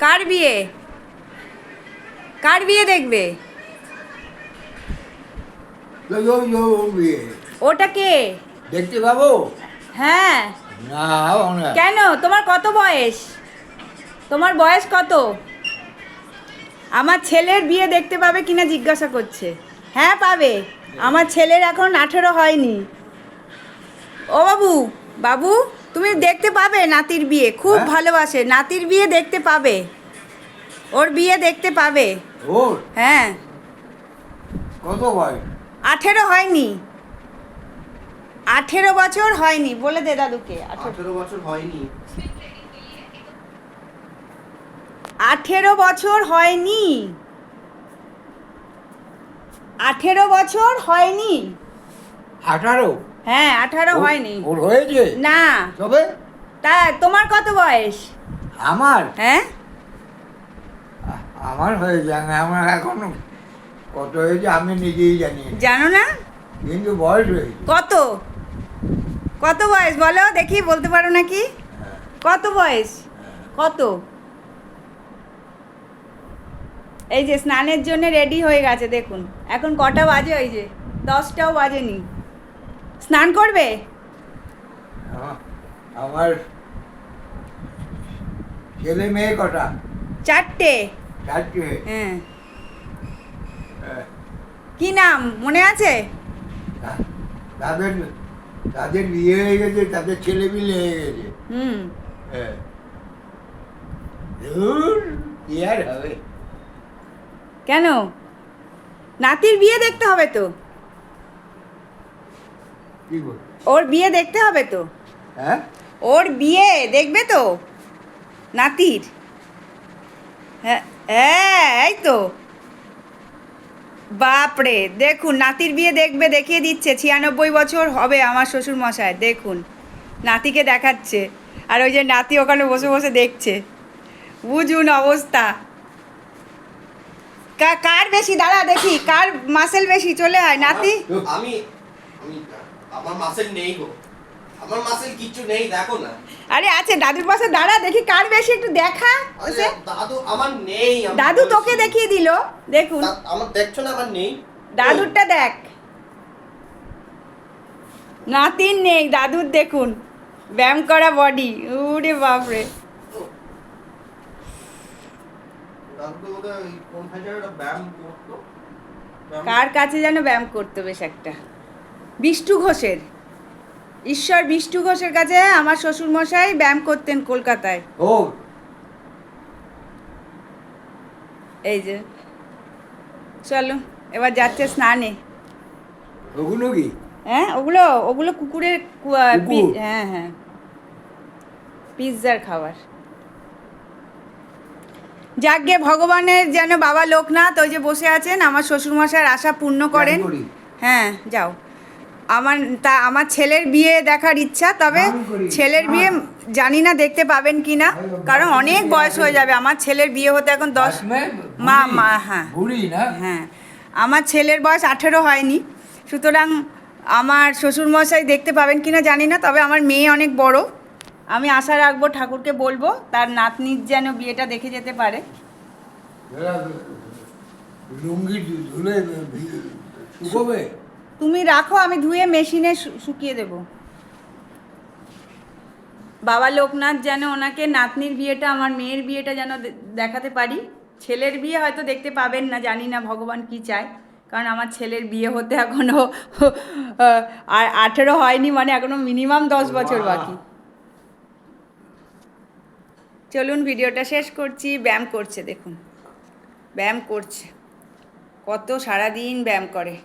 কার বিয়ে? কার বিয়ে দেখবে? বিয়ে ওটা কে? দেখতে পাবো হ্যাঁ। না। কেন, তোমার কত বয়স? তোমার বয়স কত? আমার ছেলের বিয়ে দেখতে পাবে কিনা জিজ্ঞাসা করছে। হ্যাঁ পাবে, আমার ছেলের এখন 18 হয়নি। ও বাবু, বাবু তুমি দেখতে পাবে নাতির বিয়ে, খুব হ্যাঁ? ভালোবাসে, নাতির বিয়ে দেখতে পাবে, ওর বিয়ে দেখতে পাবে। ওর হ্যাঁ। কত বয়স? 18 হয়নি, 18 বছর হয়নি, বলে দে দাদুকে। 18 বছর হয়নি। 18 বছর হয়নি, 18 বছর হয়নি। 18? হ্যাঁ 18 হয়নি। ওর হয়েছে না। তবে তা তোমার কত বয়স? আমার হ্যাঁ আমার হয়েছে, আমার এখন কত হয়েছে আমি নিজেই জানি না। জানো না? কিন্তু বয়স হয়েছে। কত কত বয়স বলো দেখি, বলতে পারো নাকি? কত বয়স? কত? এই যে স্নানের জন্য রেডি হয়ে গেছে দেখুন, এখন কটা বাজে? ওই যে 10টাও বাজেনি। স্নান করবে? আমার ছেলে মেয়ে কটা? 4টে। 4টে? হ্যাঁ। হ্যাঁ। কি নাম মনে আছে? তাদের তাদের বিয়ে হয়ে গেছে, তাদের ছেলে মিলে হয়ে গেছে। হুম। হ্যাঁ। ধুর, কি আর হবে? কেন? নাতির বিয়ে দেখতে হবে তো, কি বল? ওর বিয়ে দেখতে হবে তো, হ্যাঁ, ওর বিয়ে দেখবে তো নাতির। হ্যাঁ হ্যাঁ, এই তো। বাপরে, দেখুন নাতির বিয়ে দেখবে, দেখিয়ে দিচ্ছে। 96 বছর হবে আমার শ্বশুর মশাই, দেখুন নাতিকে দেখাচ্ছে, আর ওই যে নাতি ওখানে বসে বসে দেখছে। বুঝুন অবস্থা। কার বেশি, দাঁড়া দেখি কার মাসেল বেশি, চলে আয় নাতি। আমি আমি আমার মাসেল নেই গো, আমার মাসেল কিচ্ছু নেই, দেখো না। আরে আছে, দাদুর পাশে দাঁড়া, দেখি কার বেশি, একটু দেখা। আরে দাদু আমার নেই, আমি দাদু বলছি। তোকে দেখিয়ে দিল, দেখুন আমার দেখছো না আমার নেই। দাদুরটা দেখ। নাতির নেই, দাদুর দেখুন ব্যায়াম করা বডি, উরে বাপরে। দাদু তো বোধহয় কোন ভাষায় একটা ব্যায়াম করতো। কার কাছে যেন ব্যায়াম করতো বেশ একটা, বিষ্টু ঘোষের, ঈশ্বর বিষ্টু ঘোষের কাছে আমার শ্বশুরমশাই ব্যায়াম করতেন কলকাতায়। ও এই যে চলো এবার যাচ্ছে স্নানে। ওগুলো কি? হ্যাঁ ওগুলো ওগুলো কুকুরের কুকুর? হ্যাঁ হ্যাঁ, পিৎজার খাবার। যাকে ভগবানের যেন বাবা লোকনাথ ওই যে বসে আছেন, আমার শ্বশুরমশাইয়ের আশা পূর্ণ করেন। করি। হ্যাঁ যাও। আমার ছেলের বিয়ে দেখার ইচ্ছা, তবে দান করি। ছেলের বিয়ে জানি না দেখতে পাবেন কি না, কারণ অনেক বয়স হয়ে যাবে আমার ছেলের বিয়ে হতে, এখন 10 মা হ্যাঁ বুড়ি না? হ্যাঁ, আমার ছেলের বয়স 18 হয়নি, সুতরাং আমার শ্বশুরমশাই দেখতে পাবেন কি না জানি না, তবে আমার মেয়ে অনেক বড়, আমি আশা রাখবো, ঠাকুরকে বলবো তার নাতনির যেন বিয়েটা দেখে যেতে পারে। লুঙ্গি ধুলে শুকোবে? তুমি রাখো, আমি ধুয়ে মেশিনে শুকিয়ে দেব। বাবা লোকনাথ যেন ওনাকে নাতনির বিয়েটা, আমার মেয়ের বিয়েটা যেন দেখাতে পারি। ছেলের বিয়ে হয়তো দেখতে পাবেন না, জানি না ভগবান কি চায়, কারণ আমার ছেলের বিয়ে হতে এখনও 18 হয়নি, মানে এখনও মিনিমাম 10 বছর বাকি। চলুন ভিডিওটা শেষ করছি। ব্যায়াম করছে দেখুন, ব্যায়াম করছে, কত সারাদিন ব্যায়াম করে।